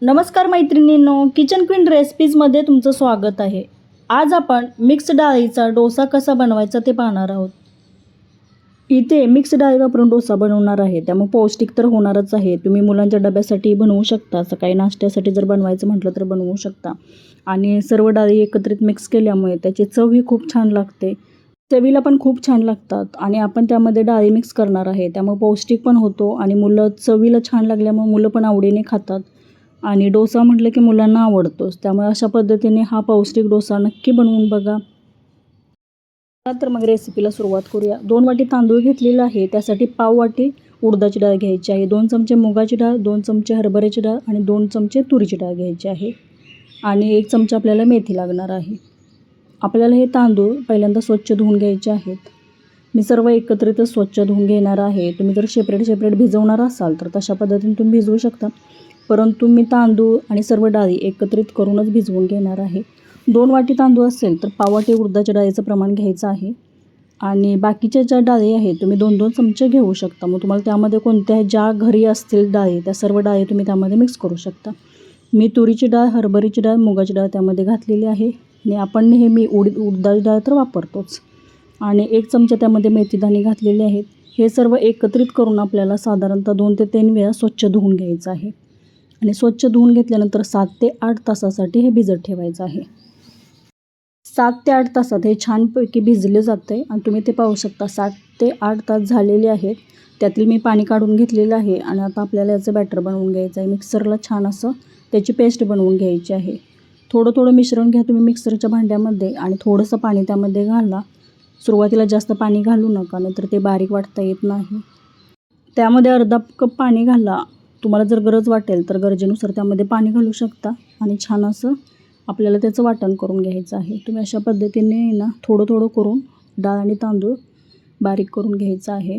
नमस्कार मैत्रिणींनो, kitchen queen रेसिपीजमध्ये तुमचं स्वागत आहे। आज आपण मिक्स डाळीचा डोसा कसा बनवायचा ते पाहणार आहोत। इथे मिक्स डाळी वापरून डोसा बनवणार आहे, त्यामुळे पौष्टिक तर होणारच आहे। तुम्ही मुलांच्या डब्यासाठी बनवू शकता, सकाळी नाश्त्यासाठी जर बनवायचं म्हटलं तर बनवू शकता। आणि सर्व डाळी एकत्रित मिक्स केल्यामुळे त्याची चवही खूप छान लागते, चवीला पण खूप छान लागतात। आणि आपण त्यामध्ये डाळी मिक्स करणार आहे, त्यामुळे पौष्टिक पण होतो आणि मुलं चवीला छान लागल्यामुळे मुलं पण आवडीने खातात। आणि डोसा म्हटलं की मुलांना आवडतोच, त्यामुळे अशा पद्धतीने हा पौष्टिक डोसा नक्की बनवून बघा। तर मग रेसिपीला सुरुवात करूया। 2 वाटी तांदूळ घेतलेला आहे, त्यासाठी पाव वाटी उडदाची डाळ घ्यायची आहे, 2 चमचे मुगाची डाळ, 2 चमचे हरभऱ्याची डाळ आणि 2 चमचे तुरीची डाळ घ्यायची आहे आणि 1 चमचा आपल्याला मेथी लागणार आहे। आपल्याला हे तांदूळ पहिल्यांदा स्वच्छ धुवून घ्यायचे आहेत। मी सर्व एकत्रितच स्वच्छ धुवून घेणार आहे। तुम्ही जर सेपरेट भिजवणार असाल तर तशा पद्धतीने तुम्ही भिजवू शकता, परंतु मी तांदूळ आणि सर्व डाळी एकत्रित करूनच भिजवून घेणार आहे। 2 वाटी तांदूळ असेल तर पाव वाटी उडदाच्या डाळीचं प्रमाण घ्यायचं आहे आणि बाकीच्या ज्या डाळी आहेत तुम्ही 2-2 चमचे घेऊ शकता। मग तुम्हाला त्यामध्ये कोणत्या ज्या घरी असतील डाळी त्या सर्व डाळी तुम्ही त्यामध्ये मिक्स करू शकता। मी तुरीची डाळ, हरभऱ्याची डाळ, मुगाची डाळ त्यामध्ये घातलेली आहे आणि आपण नेहमी उडदाची डाळ तर वापरतोच आणि 1 चमचा त्यामध्ये मेथीदाणे घातलेले आहेत। हे सर्व एकत्रित करून आपल्याला साधारणतः 2 ते 3 वेळा स्वच्छ धुवून घ्यायचं आहे आणि स्वच्छ धुवून घेतल्यानंतर 7 ते 8 तासासाठी हे भिजत ठेवायचं आहे। 7 ते 8 तासात हे छानपैकी भिजले जाते आणि तुम्ही ते पाहू शकता 7 ते 8 तास झालेले आहेत। त्यातील मी पाणी काढून घेतलेलं आहे आणि आता आपल्याला याचं बॅटर बनवून घ्यायचं आहे। मिक्सरला छान असं त्याची पेस्ट बनवून घ्यायची आहे। थोडं मिश्रण घ्या तुम्ही मिक्सरच्या भांड्यामध्ये आणि थोडंसं पाणी त्यामध्ये घाला। सुरुवातीला जास्त पाणी घालू नका, नाहीतर ते बारीक वाटता येत नाही। त्यामध्ये अर्धा कप पाणी घाला। तुम्हाला जर गरज वाटेल तर गरजेनुसार त्यामध्ये पाणी घालू शकता आणि छान असं आपल्याला त्याचं वाटण करून घ्यायचं आहे। तुम्ही अशा पद्धतीने ना थोडं करून डाळ आणि तांदूळ बारीक करून घ्यायचं आहे।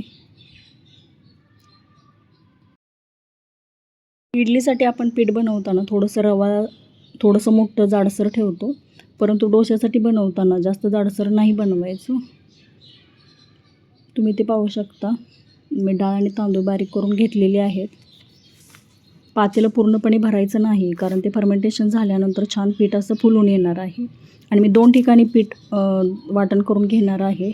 इडलीसाठी आपण पीठ बनवताना थोडंसं मोठं जाडसर ठेवतो, परंतु डोश्यासाठी बनवताना जास्त जाडसर नाही बनवायचं। तुम्ही ते पाहू शकता मी डाळ आणि तांदूळ बारीक करून घेतलेले आहेत। पातेलं पूर्णपणे भरायचं नाही, कारण ते फर्मेंटेशन झाल्यानंतर छान पीठ असं फुलून येणार आहे आणि मी 2 ठिकाणी पीठ वाटण करून घेणार आहे।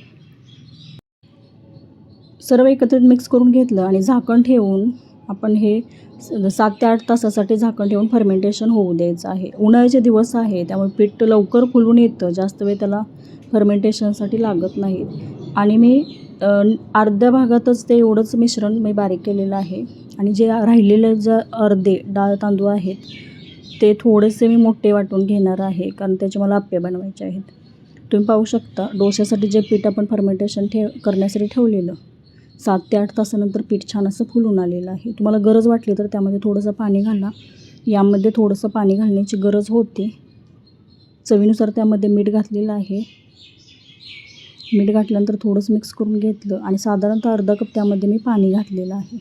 सर्व एकत्रित मिक्स करून घेतलं आणि झाकण ठेवून आपण हे 7 ते 8 तासासाठी झाकण ठेवून फर्मेंटेशन होऊ द्यायचं आहे। उन्हाळ्याचे दिवस आहे, त्यामुळे पीठ लवकर फुलून येतं, जास्त वेळ त्याला फर्मेंटेशनसाठी लागत नाही। आणि मी अर्ध्या भागातच ते एवढंच मिश्रण मी बारीक केलेलं आहे आणि जे राहिलेले अर्धे डाळ तांदूळ आहेत ते थोडेसे मी मोठे वाटून घेणार आहे, कारण त्याचे मला आप्पे बनवायचे आहेत। तुम्ही पाहू शकता डोश्यासाठी जे पीठ आपण फर्मेंटेशन करण्यासाठी ठेवलेलं 7 ते 8 तासानंतर पीठ छान असं फुलून आलेलं आहे। तुम्हाला गरज वाटली तर त्यामध्ये थोडंसं पाणी घाला। यामध्ये थोडंसं पाणी घालण्याची गरज होती। चवीनुसार त्यामध्ये मीठ घातलेलं आहे। मीठ घातल्यानंतर थोडंसं मिक्स करून घेतलं आणि साधारणतः अर्धा कप त्यामध्ये मी पाणी घातलेलं आहे।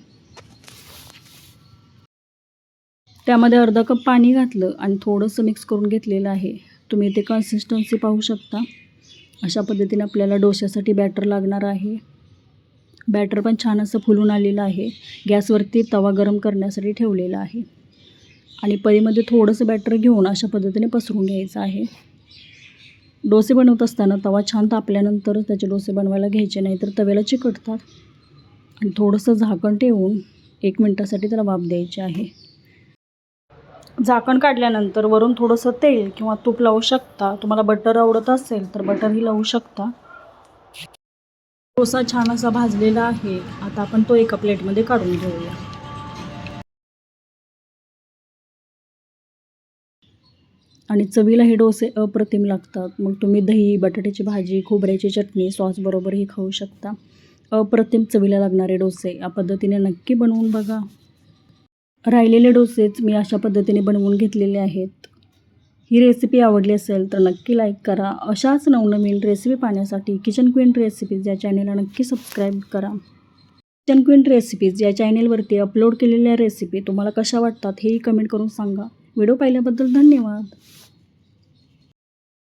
त्यामध्ये अर्धा कप पाणी घातलं आणि थोडंसं मिक्स करून घेतलेलं आहे। तुम्ही इथे कन्सिस्टन्सी पाहू शकता। अशा पद्धतीने आपल्याला डोश्यासाठी बॅटर लागणार आहे। बॅटर पण छान असं फुलून आलेलं आहे। गॅसवरती तवा गरम करण्यासाठी ठेवलेला आहे आणि पळीमध्ये थोडंसं बॅटर घेऊन अशा पद्धतीने पसरून घ्यायचं आहे। डोसे बनवत असताना तवा छान तापल्यानंतरच त्याचे डोसे बनवायला घ्यायचे, नाही तर तव्याला चिकटतात। आणि थोडंसं झाकण ठेवून 1 मिनिटासाठी त्याला वाफ द्यायची आहे। झाकण काढल्यानंतर वरून थोडंसं तेल किंवा तूप लावू शकता। तुम्हाला बटर आवडत असेल तर बटरही लावू शकता। डोसा छान असा भाजलेला आहे, आता आपण तो एका प्लेटमध्ये काढून घेऊया। आणि चवीला हे डोसे अप्रतिम लागतात। मग तुम्ही दही, बटाट्याची भाजी, खोबऱ्याची चटणी सॉसबरोबरही खाऊ शकता। अप्रतिम चवीला लागणारे डोसे या पद्धतीने नक्की बनवून बघा। राहिलेले डोसेच मी अशा पद्धतीने बनवून घेतलेले आहेत। ही रेसिपी आवडली असेल तर नक्की लाईक करा। अशाच नवनवीन रेसिपी पाहण्यासाठी किचन क्वीन रेसिपीज या चॅनेलला नक्की सबस्क्राईब करा। किचन क्वीन रेसिपीज या चॅनेलवरती अपलोड केलेल्या रेसिपी तुम्हाला कशा वाटतात हेही कमेंट करून सांगा। व्हिडिओ पाहिल्याबद्दल धन्यवाद।